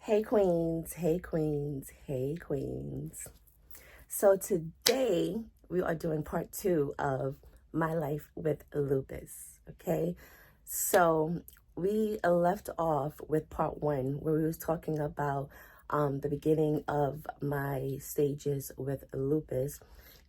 Hey queens, hey queens, hey queens. So today we are doing part 2 of my life with lupus, okay? So we left off with part 1 where we was talking about the beginning of my stages with lupus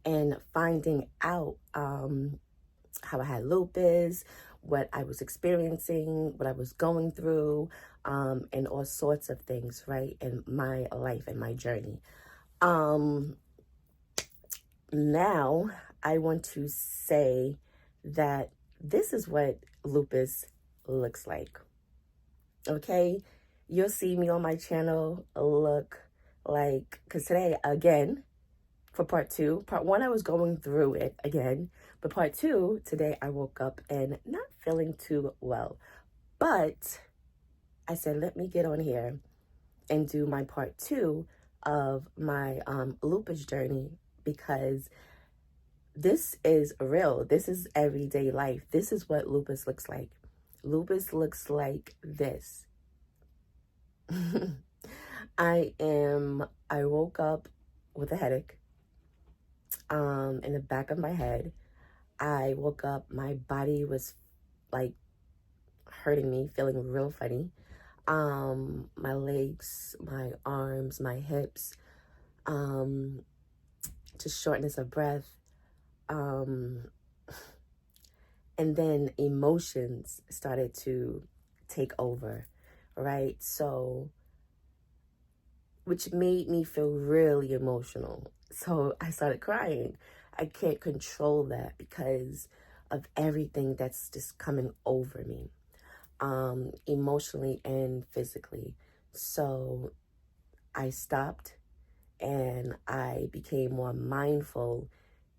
and finding out how I had lupus, what I was experiencing, what I was going through, and all sorts of things, right, in my life and my journey. Now I want to say that this is what lupus looks like. Okay, you'll see me on my channel look like, because today again, for part 2. Part 1, I was going through it again. But part 2, today I woke up and not feeling too well. But I said, let me get on here and do my part 2 of my lupus journey, because this is real. This is everyday life. This is what lupus looks like. Lupus looks like this. I woke up with a headache. In the back of my head. I woke up, my body was like hurting me, feeling real funny. My legs, my arms, my hips, just shortness of breath. And then emotions started to take over, right? So, which made me feel really emotional. So I started crying. I can't control that because of everything that's just coming over me, emotionally and physically. So I stopped and I became more mindful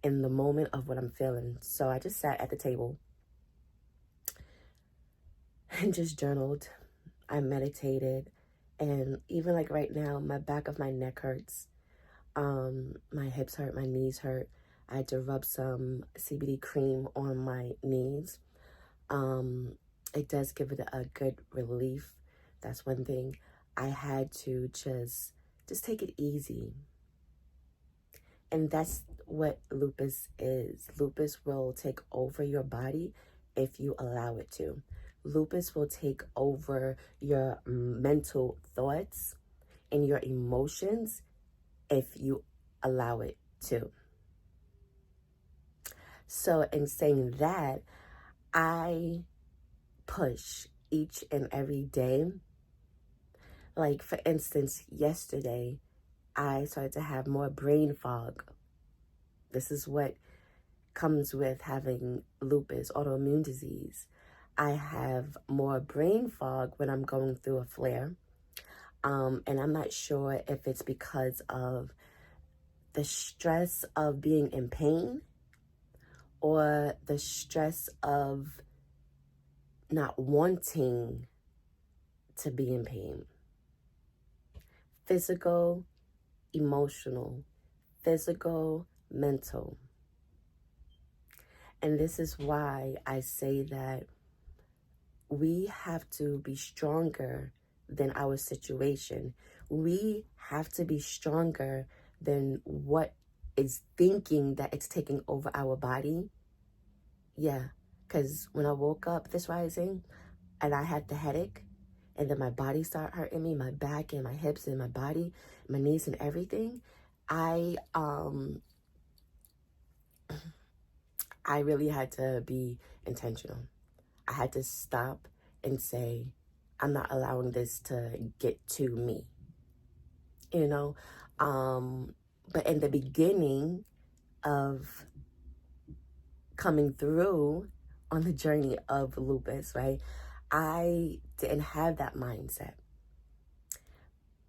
in the moment of what I'm feeling. So I just sat at the table and just journaled. I meditated. And even like right now, my back of my neck hurts. My hips hurt, my knees hurt. I had to rub some CBD cream on my knees. It does give it a good relief. That's one thing. I had to just take it easy. And that's what lupus is. Lupus will take over your body if you allow it to. Lupus will take over your mental thoughts and your emotions if you allow it to. So in saying that, I push each and every day. Like, for instance, yesterday, I started to have more brain fog. This is what comes with having lupus, autoimmune disease. I have more brain fog when I'm going through a flare. And I'm not sure if it's because of the stress of being in pain or the stress of not wanting to be in pain. Physical, emotional, physical, mental. And this is why I say that we have to be stronger than our situation. We have to be stronger than what is thinking that it's taking over our body. Yeah, because when I woke up this rising and I had the headache, and then my body started hurting me, my back and my hips and my body, my knees and everything, I really had to be intentional. I had to stop and say, I'm not allowing this to get to me, you know? But in the beginning of coming through on the journey of lupus, right, I didn't have that mindset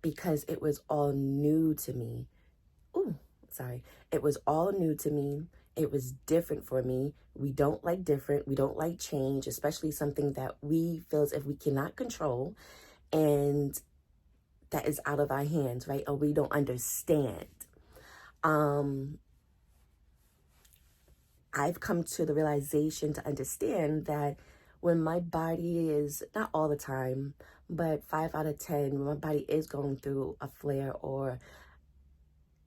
because it was all new to me. It was all new to me. It was different for me. We don't like different. We don't like change, especially something that we feel as if we cannot control and that is out of our hands, right? Or we don't understand. I've come to the realization to understand that when my body is, not all the time, but 5 out of 10, when my body is going through a flare or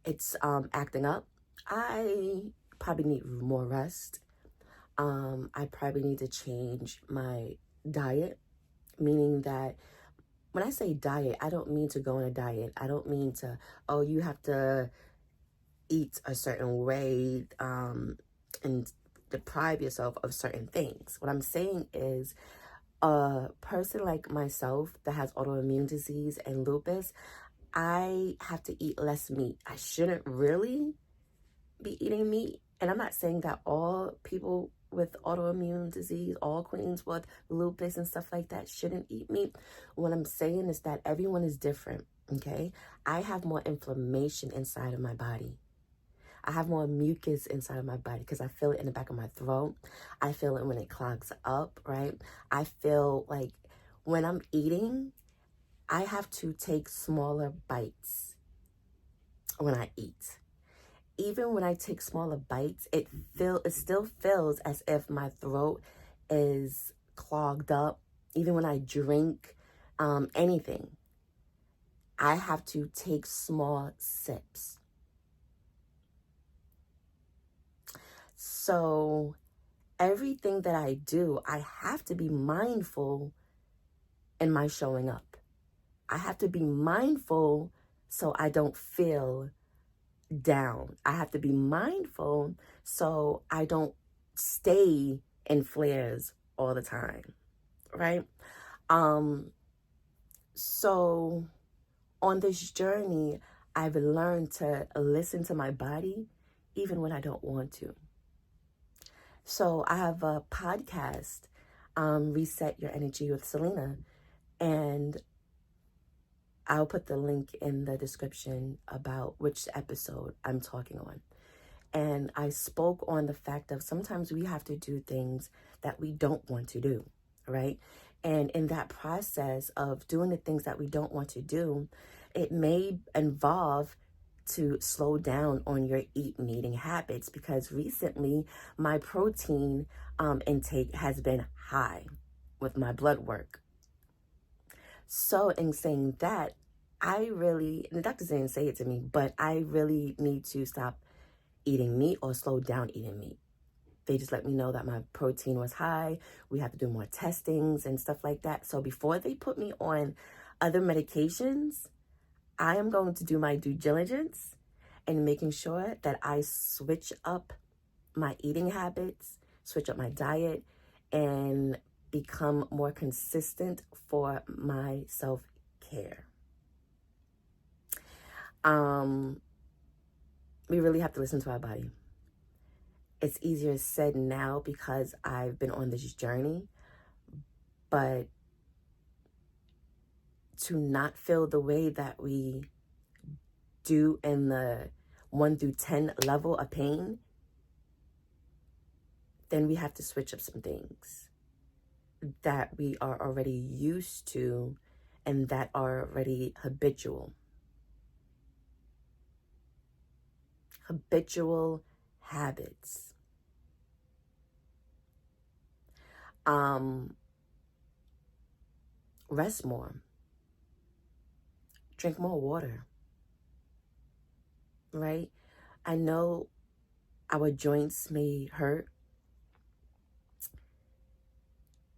it's acting up, I probably need more rest. I probably need to change my diet, meaning that when I say diet, I don't mean to go on a diet. I don't mean to, oh, you have to eat a certain way and deprive yourself of certain things. What I'm saying is, a person like myself that has autoimmune disease and lupus, I have to eat less meat. I shouldn't really be eating meat. And I'm not saying that all people with autoimmune disease, all queens with lupus and stuff like that shouldn't eat meat. What I'm saying is that everyone is different, okay? I have more inflammation inside of my body. I have more mucus inside of my body because I feel it in the back of my throat. I feel it when it clogs up, right? I feel like when I'm eating, I have to take smaller bites when I eat. Even when I take smaller bites, it still feels as if my throat is clogged up. Even when I drink anything, I have to take small sips. So everything that I do, I have to be mindful in my showing up. I have to be mindful so I don't feel down. I have to be mindful so I don't stay in flares all the time, right? So on this journey, I've learned to listen to my body even when I don't want to. So I have a podcast, Reset Your Energy with Selena, and I'll put the link in the description about which episode I'm talking on. And I spoke on the fact of sometimes we have to do things that we don't want to do, right? And in that process of doing the things that we don't want to do, it may involve to slow down on your eating habits, because recently my protein intake has been high with my blood work. So in saying that, the doctors didn't say it to me, but I really need to stop eating meat or slow down eating meat. They just let me know that my protein was high. We have to do more testings and stuff like that. So before they put me on other medications, I am going to do my due diligence and making sure that I switch up my eating habits, switch up my diet, and become more consistent for my self-care. We really have to listen to our body. It's easier said now because I've been on this journey, but to not feel the way that we do in the 1 through 10 level of pain, then we have to switch up some things that we are already used to and that are already habitual. Habitual habits. Rest more. Drink more water. Right? I know our joints may hurt,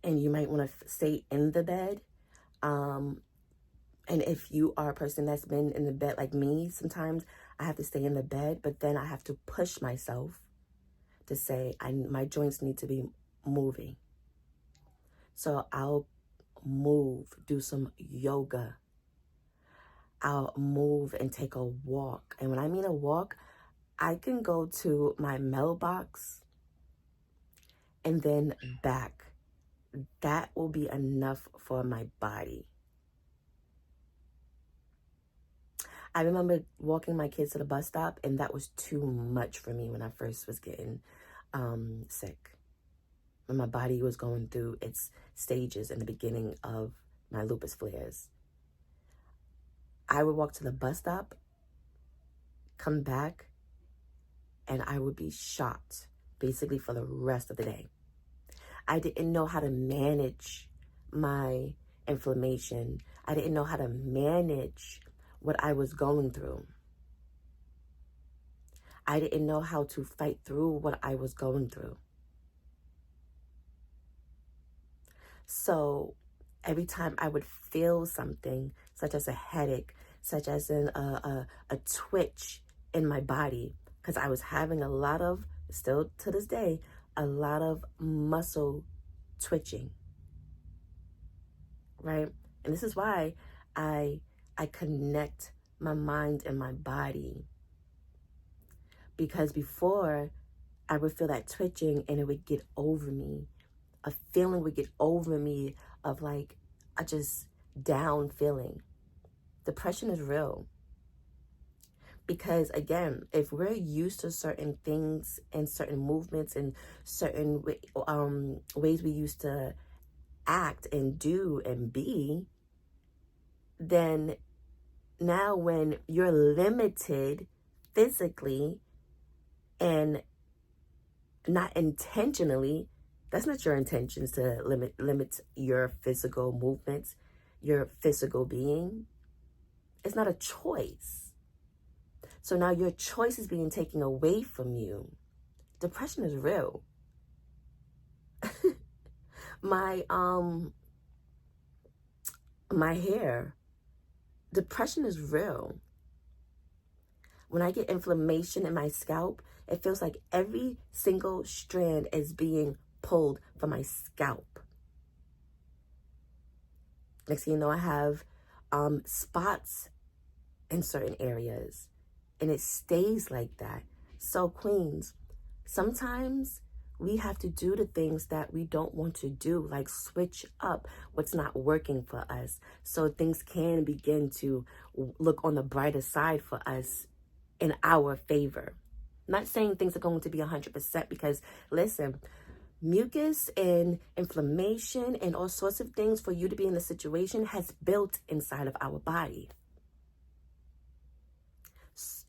and you might want to stay in the bed. And if you are a person that's been in the bed like me, sometimes I have to stay in the bed, but then I have to push myself to say my joints need to be moving. So I'll move, do some yoga. I'll move and take a walk. And when I mean a walk, I can go to my mailbox and then back. That will be enough for my body. I remember walking my kids to the bus stop, and that was too much for me when I first was getting sick. When my body was going through its stages in the beginning of my lupus flares. I would walk to the bus stop, come back, and I would be shot basically for the rest of the day. I didn't know how to manage my inflammation. I didn't know how to manage what I was going through. I didn't know how to fight through what I was going through. So every time I would feel something, such as a headache, such as a twitch in my body, because I was having a lot of, still to this day, a lot of muscle twitching, right? And this is why I connect my mind and my body. Because before, I would feel that twitching and it would get over me. A feeling would get over me of like a just down feeling. Depression is real. Because again, if we're used to certain things and certain movements and certain ways we used to act and do and be, then now when you're limited physically and not intentionally, that's not your intentions to limit your physical movements, your physical being. It's not a choice. So now your choice is being taken away from you. Depression is real. My hair, depression is real. When I get inflammation in my scalp, it feels like every single strand is being pulled from my scalp. Next thing you know, I have spots in certain areas, and it stays like that. So queens, sometimes we have to do the things that we don't want to do, like switch up what's not working for us so things can begin to look on the brighter side for us in our favor. Not saying things are going to be 100%, because listen, mucus and inflammation and all sorts of things for you to be in a situation has built inside of our body.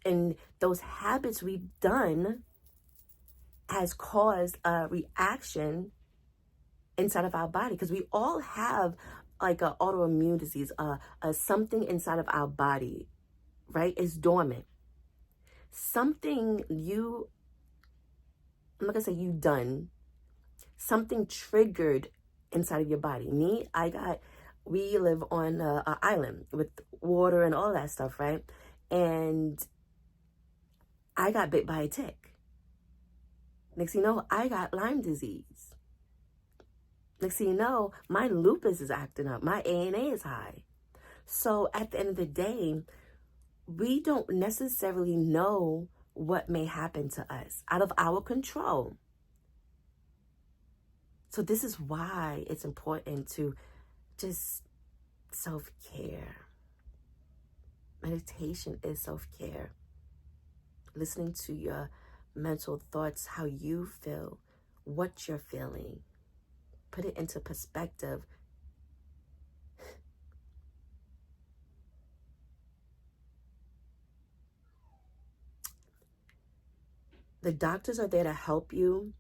And those habits we've done has caused a reaction inside of our body, because we all have like an autoimmune disease, something inside of our body, right, is dormant. Something I'm not gonna say you done, something triggered inside of your body. We live on an island with water and all that stuff, right? And I got bit by a tick. Next thing you know, I got Lyme disease. Next thing you know, my lupus is acting up. My ANA is high. So at the end of the day, we don't necessarily know what may happen to us out of our control. So this is why it's important to just self-care. Meditation is self-care. Listening to your mental thoughts, how you feel, what you're feeling. Put it into perspective. The doctors are there to help you,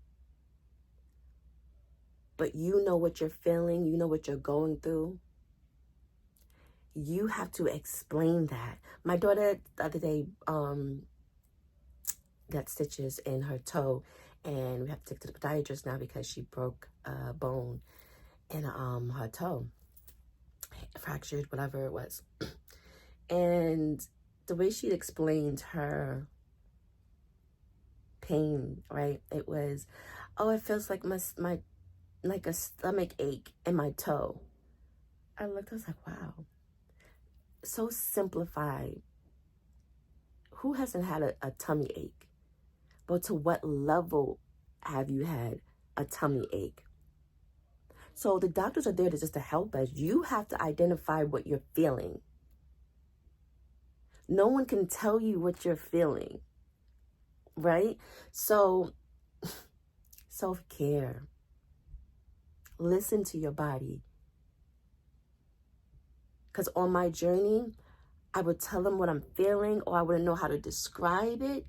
but you know what you're feeling, you know what you're going through. You have to explain that. My daughter the other day got stitches in her toe, and we have to take to the podiatrist now because she broke a bone in her toe, fractured, whatever it was. And the way she explained her pain, right, it was, oh, it feels like my like a stomach ache in my toe. I was like, wow, so simplified. Who hasn't had a tummy ache? But to what level have you had a tummy ache? So the doctors are there to help us. You have to identify what you're feeling. No one can tell you what you're feeling, right? So self-care. Listen to your body. Because on my journey, I would tell them what I'm feeling, or I wouldn't know how to describe it.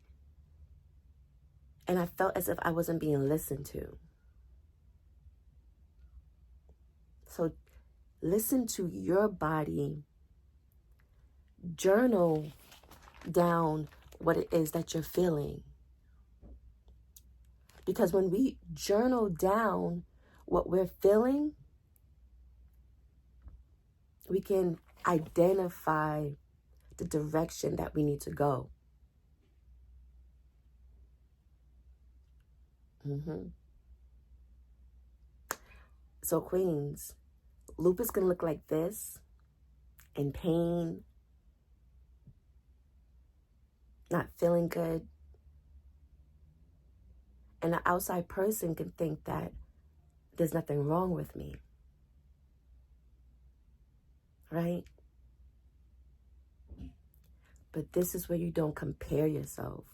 And I felt as if I wasn't being listened to. So listen to your body. Journal down what it is that you're feeling. Because when we journal down what we're feeling, we can identify the direction that we need to go. So queens, lupus can look like this, in pain, not feeling good. And an outside person can think that there's nothing wrong with me, right? But this is where you don't compare yourself,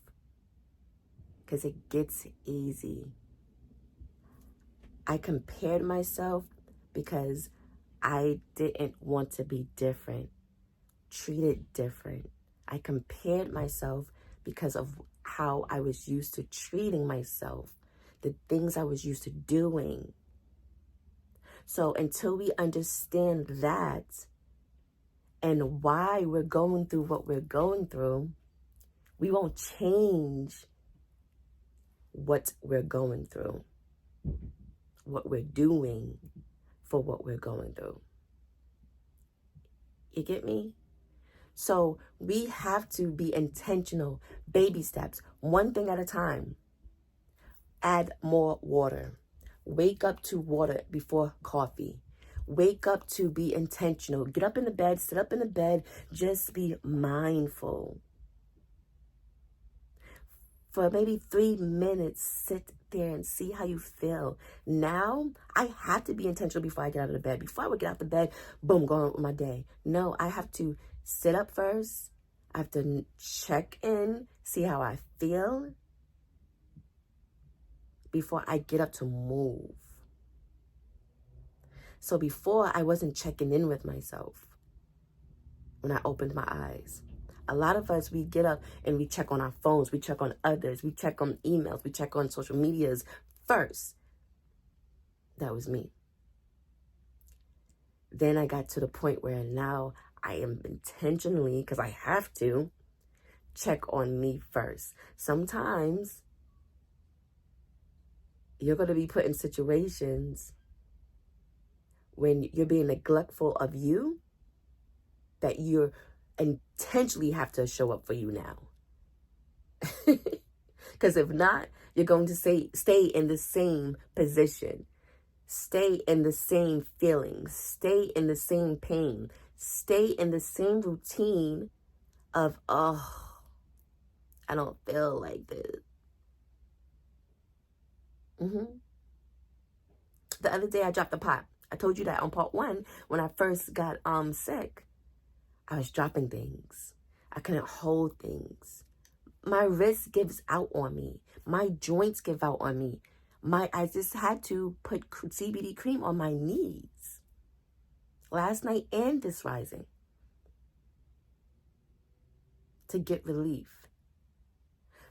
because it gets easy. I compared myself because I didn't want to be different, treated different. I compared myself because of how I was used to treating myself, the things I was used to doing. So until we understand that and why we're going through what we're going through, we won't change what we're going through, what we're doing for what we're going through. You get me? So we have to be intentional, baby steps, one thing at a time. Add more water. Wake up to water before coffee. Wake up to be intentional. Get up in the bed, sit up in the bed, just be mindful. For maybe 3 minutes, sit there and see how you feel. Now, I have to be intentional before I get out of the bed. Before I would get out the bed, boom, go on with my day. No, I have to sit up first. I have to check in, see how I feel before I get up to move. So before, I wasn't checking in with myself when I opened my eyes. A lot of us, we get up and we check on our phones, we check on others, we check on emails, we check on social medias first. That was me. Then I got to the point where now I am intentionally, because I have to, check on me first. Sometimes you're going to be put in situations when you're being neglectful of you, that you're intentionally have to show up for you now. Because if not, you're going to stay in the same position, stay in the same feelings, stay in the same pain, stay in the same routine of, oh, I don't feel like this. The other day I dropped the pot. I told you that on part 1 when I first got sick. I was dropping things. I couldn't hold things. My wrist gives out on me. My joints give out on me. I just had to put CBD cream on my knees last night and this rising to get relief.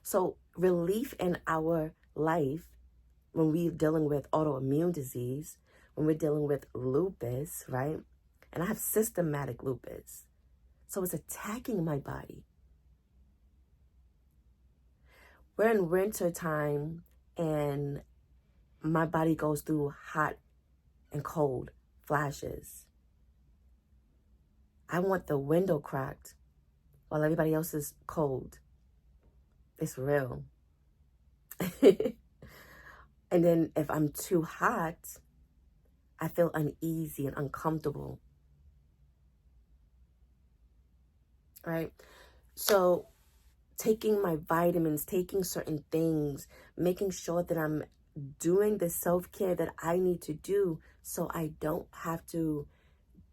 So relief in our life, when we're dealing with autoimmune disease, when we're dealing with lupus, right? And I have systematic lupus. So it's attacking my body. We're in winter time and my body goes through hot and cold flashes. I want the window cracked while everybody else is cold. It's real. And then if I'm too hot, I feel uneasy and uncomfortable. Right? So taking my vitamins, taking certain things, making sure that I'm doing the self-care that I need to do so I don't have to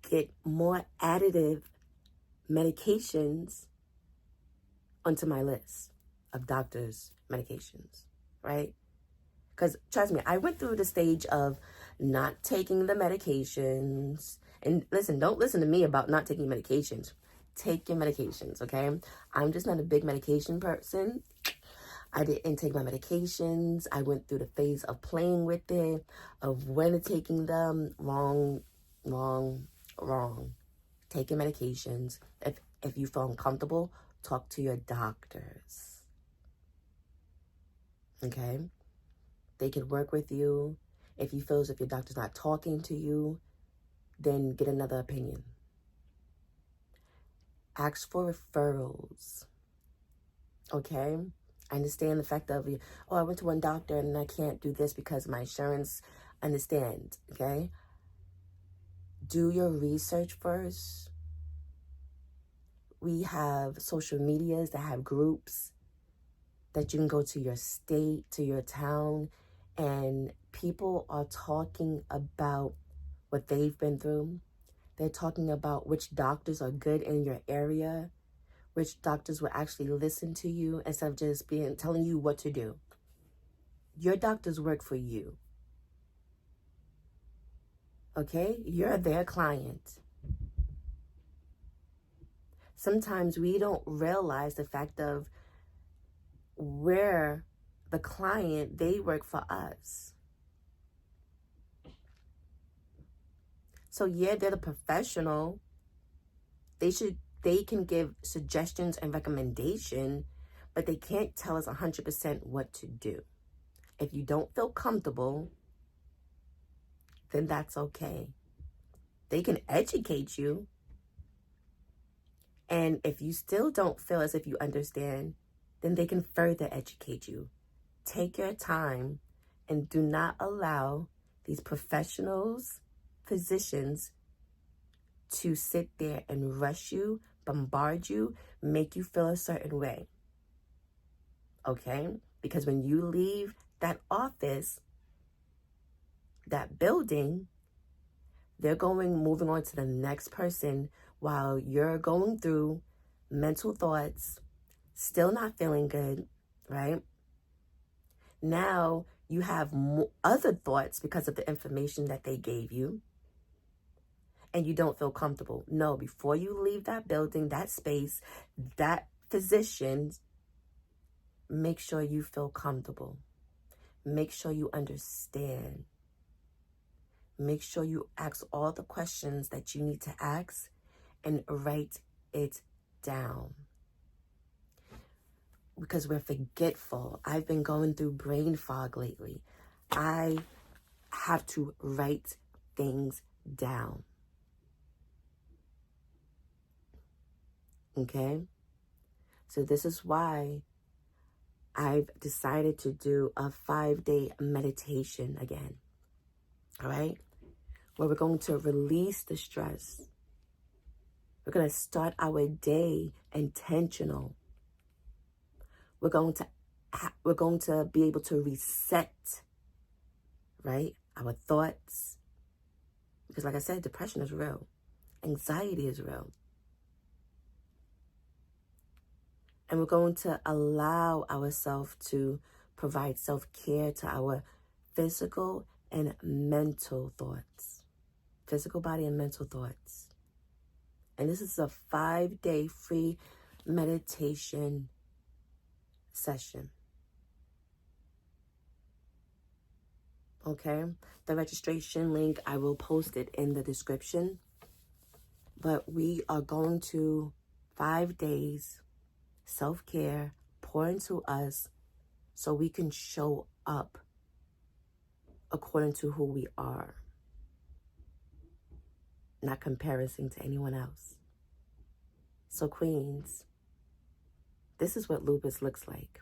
get more additive medications onto my list of doctors' medications, right? Because trust me, I went through the stage of not taking the medications. And listen, don't listen to me about not taking medications. Take your medications, okay? I'm just not a big medication person. I didn't take my medications. I went through the phase of playing with it, of when taking them, wrong Wrong, wrong. Take your medications. If you feel uncomfortable, talk to your doctors. Okay? They can work with you. If you feel as if your doctor's not talking to you, then get another opinion. Ask for referrals. Okay? I understand the fact of, oh, I went to one doctor and I can't do this because my insurance. Understand, okay? Do your research first. We have social medias that have groups that you can go to your state, to your town, and people are talking about what they've been through. They're talking about which doctors are good in your area, which doctors will actually listen to you instead of just telling you what to do. Your doctors work for you. Okay? You're their client. Sometimes we don't realize the fact of we're the client, they work for us. So yeah, they're the professional. They can give suggestions and recommendation, but they can't tell us 100% what to do. If you don't feel comfortable, then that's okay. They can educate you. And if you still don't feel as if you understand, then they can further educate you. Take your time and do not allow these professionals, physicians, to sit there and rush you, bombard you, make you feel a certain way. Okay? Because when you leave that office, that building, they're moving on to the next person while you're going through mental thoughts, still not feeling good, right? Now you have other thoughts because of the information that they gave you, and you don't feel comfortable. No, before you leave that building, that space, that physician, make sure you feel comfortable. Make sure you understand. Make sure you ask all the questions that you need to ask and write it down. Because we're forgetful. I've been going through brain fog lately. I have to write things down. Okay? So this is why I've decided to do a 5-day meditation again. All right? Where we're going to release the stress. We're going to start our day intentional. We're going to be able to reset, right? Our thoughts. Because like I said, depression is real. Anxiety is real. And we're going to allow ourselves to provide self-care to our physical and mental thoughts. Physical body and mental thoughts. And this is a 5-day free meditation session. Okay? The registration link, I will post it in the description. But we are going to 5 days self-care, pour into us so we can show up according to who we are. Not comparison to anyone else. So queens, this is what lupus looks like.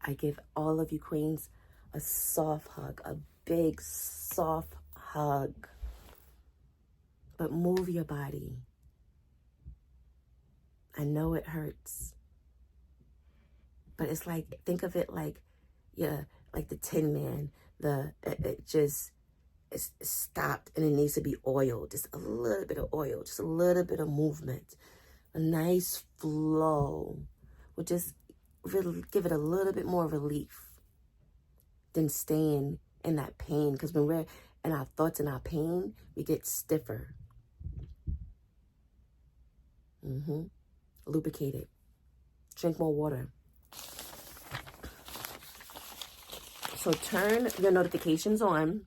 I give all of you queens a soft hug, a big soft hug. But move your body. I know it hurts. But it's like, think of it like, yeah, like the Tin Man. It's stopped and it needs to be oiled. Just a little bit of oil, just a little bit of movement. A nice flow will just really give it a little bit more relief than staying in that pain. Because when we're in our thoughts and our pain, we get stiffer. Lubricate it. Drink more water. So turn your notifications on.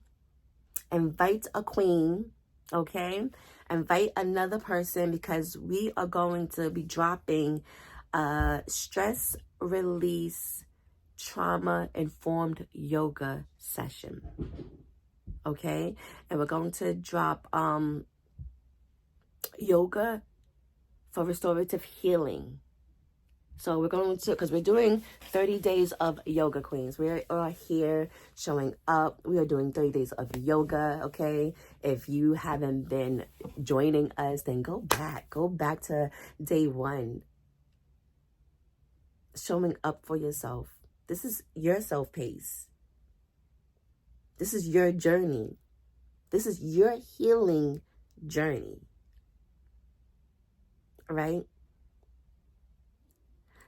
Invite a queen, okay? Invite another person, because we are going to be dropping a stress release, trauma informed yoga session, okay? And we're going to drop yoga for restorative healing. So we're going to, because we're doing 30 days of yoga, queens. We are here showing up. We are doing 30 days of yoga, okay? If you haven't been joining us, then go back. Go back to day 1. Showing up for yourself. This is your self-pace. This is your journey. This is your healing journey, right?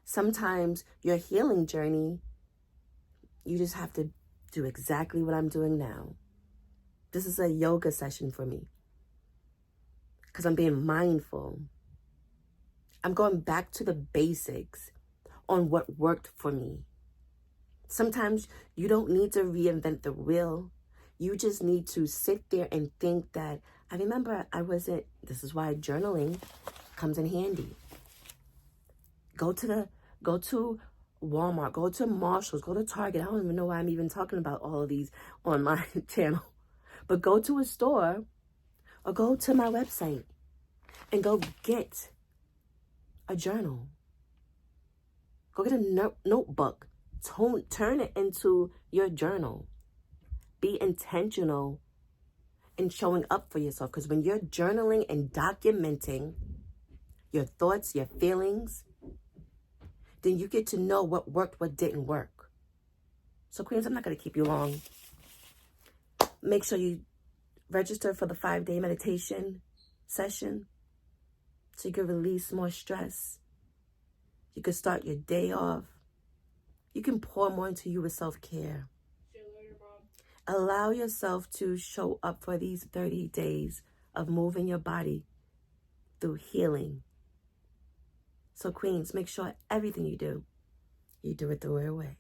Sometimes your healing journey, you just have to do exactly what I'm doing now. This is a yoga session for me, because I'm being mindful. I'm going back to the basics on what worked for me. Sometimes you don't need to reinvent the wheel. You just need to sit there and think that, I remember this is why journaling comes in handy. Go to Walmart, go to Marshalls, go to Target. I don't even know why I'm even talking about all of these on my channel. But go to a store or go to my website and go get a journal. Go get a notebook. Turn it into your journal. Be intentional in showing up for yourself. Because when you're journaling and documenting your thoughts, your feelings, then you get to know what worked, what didn't work. So, queens, I'm not going to keep you long. Make sure you register for the 5-day meditation session so you can release more stress. You can start your day off. You can pour more into you with self-care. See you later, Bob. Allow yourself to show up for these 30 days of moving your body through healing. So, queens, make sure everything you do it the right way.